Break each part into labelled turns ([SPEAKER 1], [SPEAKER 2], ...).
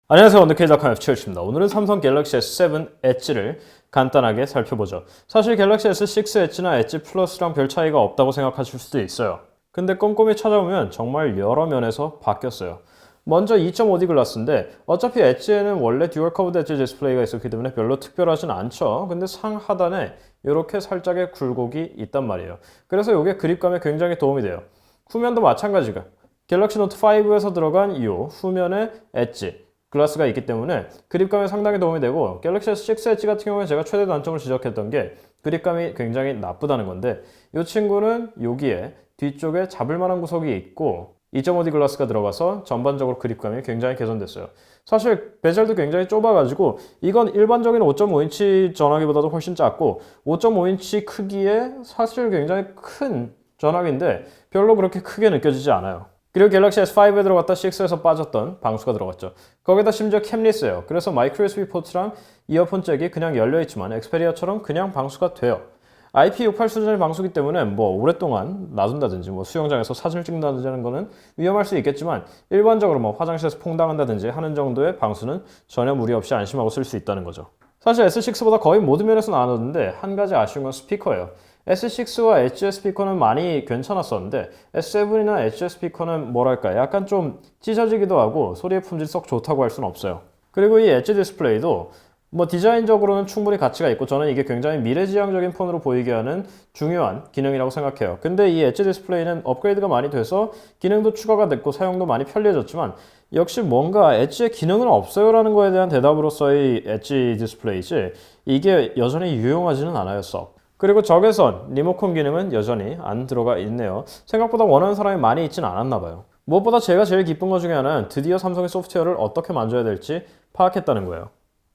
[SPEAKER 1] 안녕하세요. 원더케이닷컴 F7입니다. 오늘은 삼성 갤럭시 S7 엣지를 간단하게 살펴보죠. 사실 갤럭시 S6 엣지나 엣지 플러스랑 별 차이가 없다고 생각하실 수도 있어요. 근데 꼼꼼히 찾아보면 정말 여러 면에서 바뀌었어요. 먼저 2.5D 글라스인데 어차피 엣지에는 원래 듀얼 커브드 엣지 디스플레이가 있었기 때문에 별로 특별하진 않죠. 근데 상 하단에 이렇게 살짝의 굴곡이 있단 말이에요. 그래서 이게 그립감에 굉장히 도움이 돼요. 후면도 마찬가지가 갤럭시 노트 5에서 들어간 이 후면의 엣지 글라스가 있기 때문에 그립감에 상당히 도움이 되고, 갤럭시 S6 엣지 같은 경우에 제가 최대 단점을 지적했던 게 그립감이 굉장히 나쁘다는 건데, 이 친구는 여기에 뒤쪽에 잡을 만한 구석이 있고 2.5D 글라스가 들어가서 전반적으로 그립감이 굉장히 개선됐어요. 사실 베젤도 굉장히 좁아가지고 이건 일반적인 5.5인치 전화기보다도 훨씬 작고 5.5인치 크기에 사실 굉장히 큰 전화기인데 별로 그렇게 크게 느껴지지 않아요. 그리고 갤럭시 S5에 들어갔다 6에서 빠졌던 방수가 들어갔죠. 거기다 심지어 캠리스예요. 그래서 마이크로 USB 포트랑 이어폰 잭이 그냥 열려있지만 엑스페리아처럼 그냥 방수가 돼요. IP68 수준의 방수기 때문에 오랫동안 놔둔다든지 수영장에서 사진을 찍는다든지 하는 거는 위험할 수 있겠지만, 일반적으로 화장실에서 퐁당한다든지 하는 정도의 방수는 전혀 무리 없이 안심하고 쓸 수 있다는 거죠. 사실 S6보다 거의 모든 면에서 나아졌는데 한 가지 아쉬운 건 스피커예요. S6와 엣지 스피커는 많이 괜찮았었는데 S7이나 엣지 스피커는 뭐랄까 약간 좀 찢어지기도 하고 소리의 품질이 썩 좋다고 할 수는 없어요. 그리고 이 엣지 디스플레이도 디자인적으로는 충분히 가치가 있고 저는 이게 굉장히 미래지향적인 폰으로 보이게 하는 중요한 기능이라고 생각해요. 근데 이 엣지 디스플레이는 업그레이드가 많이 돼서 기능도 추가가 됐고 사용도 많이 편리해졌지만, 역시 뭔가 엣지의 기능은 없어요 라는 거에 대한 대답으로서의 엣지 디스플레이지 이게 여전히 유용하지는 않아요. 그리고 적외선, 리모컨 기능은 여전히 안 들어가 있네요. 생각보다 원하는 사람이 많이 있진 않았나 봐요. 무엇보다 제가 제일 기쁜 것 중에 하나는 드디어 삼성의 소프트웨어를 어떻게 만져야 될지 파악했다는 거예요.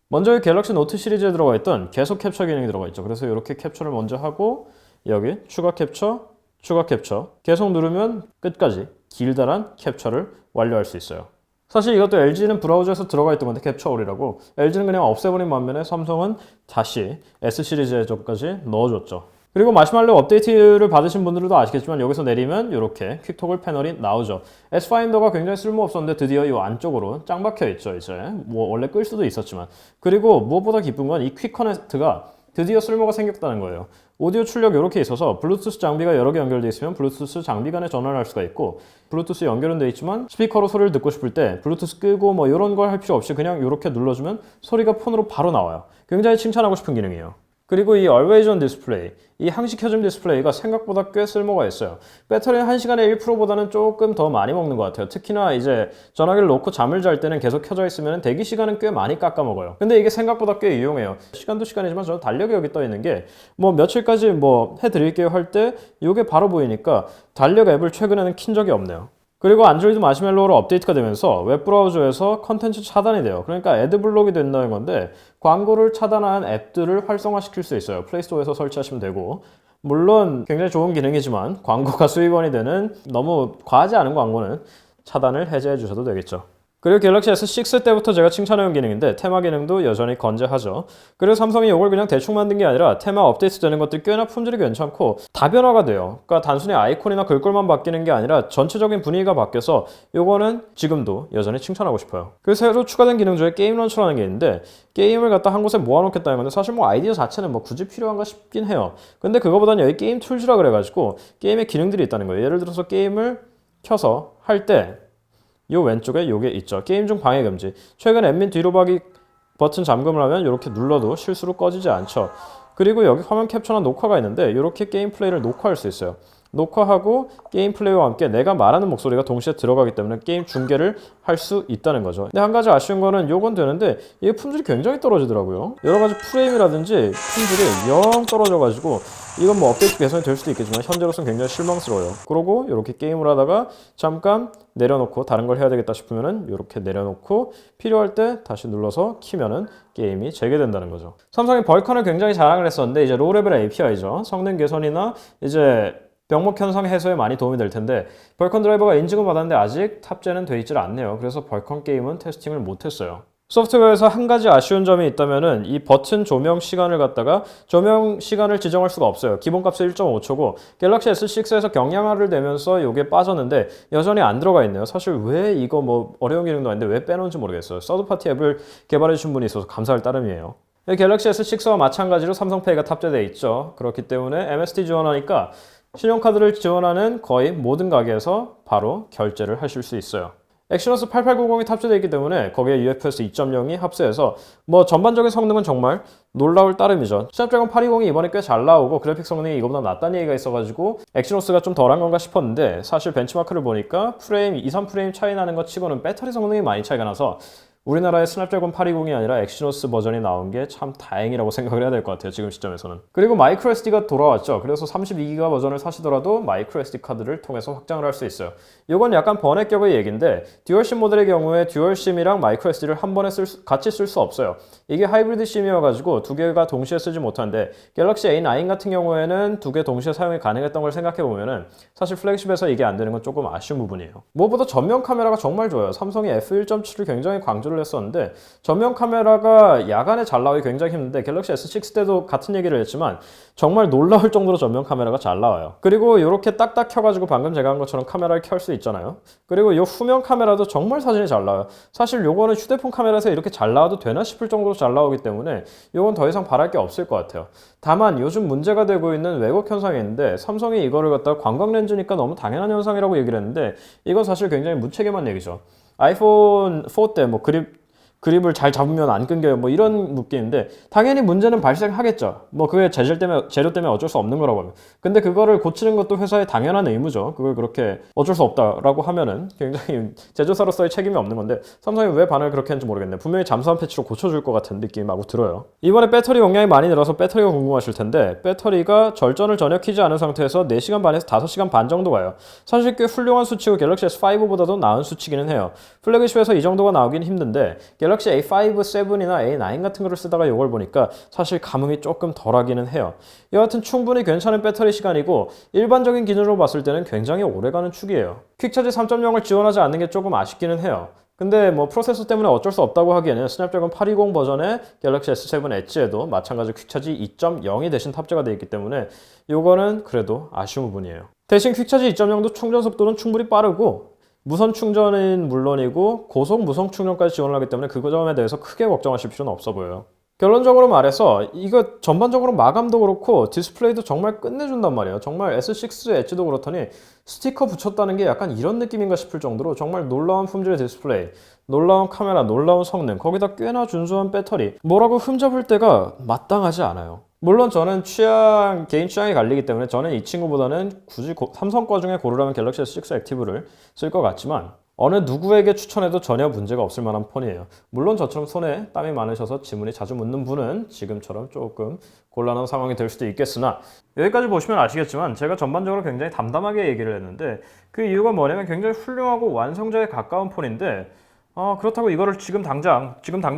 [SPEAKER 1] 먼저 이 갤럭시 노트 시리즈에 들어가 있던 계속 캡처 기능이 들어가 있죠. 그래서 이렇게 캡처를 먼저 하고 여기 추가 캡처, 추가 캡처 계속 누르면 끝까지 길다란 캡처를 완료할 수 있어요. 사실 이것도 LG는 브라우저에서 들어가 있던 건데 캡처 올이라고, LG는 그냥 없애버린 반면에 삼성은 다시 S 시리즈에 저까지 넣어줬죠. 그리고 마시말로 업데이트를 받으신 분들도 아시겠지만 여기서 내리면 이렇게 퀵토글 패널이 나오죠. S파인더가 굉장히 쓸모없었는데 드디어 이 안쪽으로 짱 박혀 있죠. 이제 원래 끌 수도 있었지만. 그리고 무엇보다 기쁜 건 이 퀵 커넥트가 드디어 쓸모가 생겼다는 거예요. 오디오 출력 이렇게 있어서 블루투스 장비가 여러 개 연결되어 있으면 블루투스 장비 간에 전화를 할 수가 있고, 블루투스 연결은 되어 있지만 스피커로 소리를 듣고 싶을 때 블루투스 끄고 이런 걸 할 필요 없이 그냥 이렇게 눌러주면 소리가 폰으로 바로 나와요. 굉장히 칭찬하고 싶은 기능이에요. 그리고 이 Always On 디스플레이, 이 항시 켜짐 디스플레이가 생각보다 꽤 쓸모가 있어요. 배터리는 1시간에 1%보다는 조금 더 많이 먹는 것 같아요. 특히나 이제 전화기를 놓고 잠을 잘 때는 계속 켜져 있으면 대기 시간은 꽤 많이 깎아먹어요. 근데 이게 생각보다 꽤 유용해요. 시간도 시간이지만 저는 달력이 여기 떠 있는 게 며칠까지 해드릴게요 할 때 이게 바로 보이니까 달력 앱을 최근에는 킨 적이 없네요. 그리고 안드로이드 마시멜로우로 업데이트가 되면서 웹브라우저에서 컨텐츠 차단이 돼요. 그러니까 애드블록이 된다는 건데 광고를 차단한 앱들을 활성화시킬 수 있어요. 플레이스토어에서 설치하시면 되고, 물론 굉장히 좋은 기능이지만 광고가 수익원이 되는 너무 과하지 않은 광고는 차단을 해제해 주셔도 되겠죠. 그리고 갤럭시 S6 때부터 제가 칭찬해온 기능인데 테마 기능도 여전히 건재하죠. 그리고 삼성이 이걸 그냥 대충 만든 게 아니라 테마 업데이트 되는 것들이 꽤나 품질이 괜찮고 다변화가 돼요. 그러니까 단순히 아이콘이나 글꼴만 바뀌는 게 아니라 전체적인 분위기가 바뀌어서 이거는 지금도 여전히 칭찬하고 싶어요. 그리고 새로 추가된 기능 중에 게임 런처라는 게 있는데, 게임을 갖다 한 곳에 모아놓겠다는 건데 사실 아이디어 자체는 굳이 필요한가 싶긴 해요. 근데 그거보다는 여기 게임 툴즈라 그래가지고 게임의 기능들이 있다는 거예요. 예를 들어서 게임을 켜서 할때 요 왼쪽에 요게 있죠. 게임 중 방해 금지. 최근 앱민 뒤로 가기 버튼 잠금을 하면 이렇게 눌러도 실수로 꺼지지 않죠. 그리고 여기 화면 캡처나 녹화가 있는데 이렇게 게임 플레이를 녹화할 수 있어요. 녹화하고 게임 플레이와 함께 내가 말하는 목소리가 동시에 들어가기 때문에 게임 중계를 할 수 있다는 거죠. 근데 한 가지 아쉬운 거는 요건 되는데 이게 품질이 굉장히 떨어지더라고요. 여러 가지 프레임이라든지 품질이 영 떨어져가지고 이건 업데이트 개선이 될 수도 있겠지만 현재로서는 굉장히 실망스러워요. 그러고 이렇게 게임을 하다가 잠깐 내려놓고 다른 걸 해야 되겠다 싶으면은 이렇게 내려놓고 필요할 때 다시 눌러서 키면은 게임이 재개된다는 거죠. 삼성이 벌컨을 굉장히 자랑을 했었는데 이제 로우레벨 API죠. 성능 개선이나 이제 병목 현상 해소에 많이 도움이 될 텐데 벌컨 드라이버가 인증은 받았는데 아직 탑재는 돼 있질 않네요. 그래서 벌컨 게임은 테스팅을 못했어요. 소프트웨어에서 한 가지 아쉬운 점이 있다면은 이 버튼 조명 시간을 갖다가 조명 시간을 지정할 수가 없어요. 기본값이 1.5초고 갤럭시 S6에서 경량화를 내면서 이게 빠졌는데 여전히 안 들어가 있네요. 사실 왜 이거 뭐 어려운 기능도 아닌데 왜 빼놓은지 모르겠어요. 서드파티 앱을 개발해 주신 분이 있어서 감사할 따름이에요. 갤럭시 S6와 마찬가지로 삼성페이가 탑재되어 있죠. 그렇기 때문에 MST 지원하니까 신용카드를 지원하는 거의 모든 가게에서 바로 결제를 하실 수 있어요. 엑시노스 8890이 탑재되어 있기 때문에 거기에 UFS 2.0이 합세해서 뭐 전반적인 성능은 정말 놀라울 따름이죠. 스냅드래곤 820이 이번에 꽤 잘 나오고 그래픽 성능이 이거보다 낫다는 얘기가 있어가지고 엑시노스가 좀 덜한 건가 싶었는데 사실 벤치마크를 보니까 프레임 2, 3프레임 차이 나는 것 치고는 배터리 성능이 많이 차이가 나서 우리나라에 스냅드래곤 820이 아니라 엑시노스 버전이 나온 게 참 다행이라고 생각을 해야 될 것 같아요. 지금 시점에서는. 그리고 마이크로 SD가 돌아왔죠. 그래서 32기가 버전을 사시더라도 마이크로 SD 카드를 통해서 확장을 할 수 있어요. 이건 약간 번외격의 얘기인데 듀얼심 모델의 경우에 듀얼심이랑 마이크로 SD를 한 번에 같이 쓸 수 없어요. 이게 하이브리드 심이어가지고 두 개가 동시에 쓰지 못하는데 갤럭시 A9 같은 경우에는 두 개 동시에 사용이 가능했던 걸 생각해보면은 사실 플래그십에서 이게 안 되는 건 조금 아쉬운 부분이에요. 무엇보다 전면 카메라가 정말 좋아요. 삼성이 F1.7을 굉장히 강조를 했었는데 전면 카메라가 야간에 잘 나오기 굉장히 힘든데 갤럭시 S6 때도 같은 얘기를 했지만 정말 놀라울 정도로 전면 카메라가 잘 나와요. 그리고 이렇게 딱딱 켜가지고 방금 제가 한 것처럼 카메라를 켤 수 있잖아요. 그리고 이 후면 카메라도 정말 사진이 잘 나와요. 사실 요거는 휴대폰 카메라에서 이렇게 잘 나와도 되나 싶을 정도로 잘 나오기 때문에 요건 더 이상 바랄 게 없을 것 같아요. 다만 요즘 문제가 되고 있는 왜곡 현상이 있는데 삼성이 이거를 갖다가 관광 렌즈니까 너무 당연한 현상이라고 얘기를 했는데 이건 사실 굉장히 무책임한 얘기죠. 아이폰 4 때 뭐 그립을 잘 잡으면 안 끊겨요. 뭐 이런 느낌인데 당연히 문제는 발생하겠죠. 뭐 그게 재료 때문에 어쩔 수 없는 거라고 하면. 근데 그거를 고치는 것도 회사의 당연한 의무죠. 그걸 그렇게 어쩔 수 없다라고 하면은 굉장히 제조사로서의 책임이 없는 건데 삼성이 왜 반응을 그렇게 했는지 모르겠네. 분명히 잠수함 패치로 고쳐줄 것 같은 느낌이 마구 들어요. 이번에 배터리 용량이 많이 늘어서 배터리가 궁금하실 텐데 배터리가 절전을 전혀 키지 않은 상태에서 4시간 반에서 5시간 반 정도 가요. 사실 꽤 훌륭한 수치고 갤럭시 S5보다도 나은 수치기는 해요. 플래그십에서 이 정도가 나오긴 힘든데 갤럭시 A5, 7이나 A9 같은 거를 쓰다가 이걸 보니까 사실 감흥이 조금 덜하기는 해요. 여하튼 충분히 괜찮은 배터리 시간이고 일반적인 기준으로 봤을 때는 굉장히 오래가는 축이에요. 퀵차지 3.0을 지원하지 않는 게 조금 아쉽기는 해요. 근데 뭐 프로세서 때문에 어쩔 수 없다고 하기에는 스냅드래곤 820 버전의 갤럭시 S7 엣지에도 마찬가지 퀵차지 2.0이 대신 탑재가 되어 있기 때문에 이거는 그래도 아쉬운 부분이에요. 대신 퀵차지 2.0도 충전 속도는 충분히 빠르고 무선 충전은 물론이고 고속 무선 충전까지 지원을 하기 때문에 그 점에 대해서 크게 걱정하실 필요는 없어 보여요. 결론적으로 말해서 이거 전반적으로 마감도 그렇고 디스플레이도 정말 끝내준단 말이에요. 정말 S6 엣지도 그렇더니 스티커 붙였다는 게 약간 이런 느낌인가 싶을 정도로 정말 놀라운 품질의 디스플레이, 놀라운 카메라, 놀라운 성능, 거기다 꽤나 준수한 배터리, 뭐라고 흠잡을 때가 마땅하지 않아요. 물론 저는 개인 취향이 갈리기 때문에 저는 이 친구보다는 굳이 삼성 거 중에 고르라면 갤럭시 S6 액티브를 쓸 것 같지만 어느 누구에게 추천해도 전혀 문제가 없을 만한 폰이에요. 물론 저처럼 손에 땀이 많으셔서 지문이 자주 묻는 분은 지금처럼 조금 곤란한 상황이 될 수도 있겠으나 여기까지 보시면 아시겠지만 제가 전반적으로 굉장히 담담하게 얘기를 했는데 그 이유가 뭐냐면 굉장히 훌륭하고 완성자에 가까운 폰인데 그렇다고 이거를 지금 당장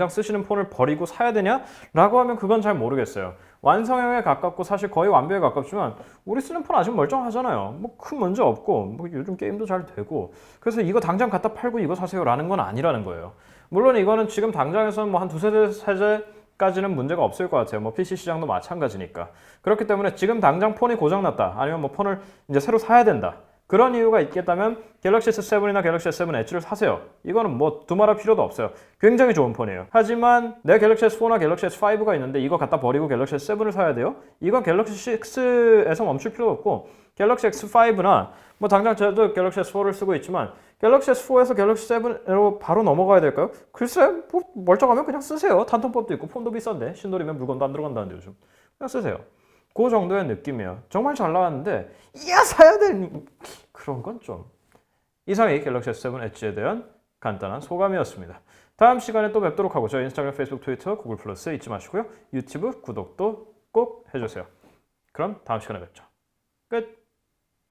[SPEAKER 1] 쓰시는 폰을 버리고 사야 되냐? 라고 하면 그건 잘 모르겠어요. 완성형에 가깝고 사실 거의 완벽에 가깝지만 우리 쓰는 폰 아직 멀쩡하잖아요. 뭐 큰 문제 없고 뭐 요즘 게임도 잘 되고 그래서 이거 당장 갖다 팔고 이거 사세요 라는 건 아니라는 거예요. 물론 이거는 지금 당장에서는 뭐 한 두세 세대까지는 문제가 없을 것 같아요. 뭐 PC 시장도 마찬가지니까. 그렇기 때문에 지금 당장 폰이 고장났다 아니면 뭐 폰을 이제 새로 사야 된다. 그런 이유가 있겠다면 갤럭시 S7이나 갤럭시 S7 엣지를 사세요. 이거는 뭐 두말할 필요도 없어요. 굉장히 좋은 폰이에요. 하지만 내 갤럭시 S4나 갤럭시 S5가 있는데 이거 갖다 버리고 갤럭시 S7을 사야 돼요? 이건 갤럭시 6에서 멈출 필요가 없고 갤럭시 X5나 뭐 당장 저도 갤럭시 S4를 쓰고 있지만 갤럭시 S4에서 갤럭시 7으로 바로 넘어가야 될까요? 글쎄 뭐 멀쩡하면 그냥 쓰세요. 단통법도 있고 폰도 비싼데 신도리면 물건도 안 들어간다는데 요즘 그냥 쓰세요. 그 정도의 느낌이에요. 정말 잘 나왔는데 이야 사야 될 그런 건 좀. 이상이 갤럭시 S7 엣지에 대한 간단한 소감이었습니다. 다음 시간에 또 뵙도록 하고 저희 인스타그램, 페이스북, 트위터, 구글 플러스 잊지 마시고요. 유튜브 구독도 꼭 해주세요. 그럼 다음 시간에 뵙죠. 끝!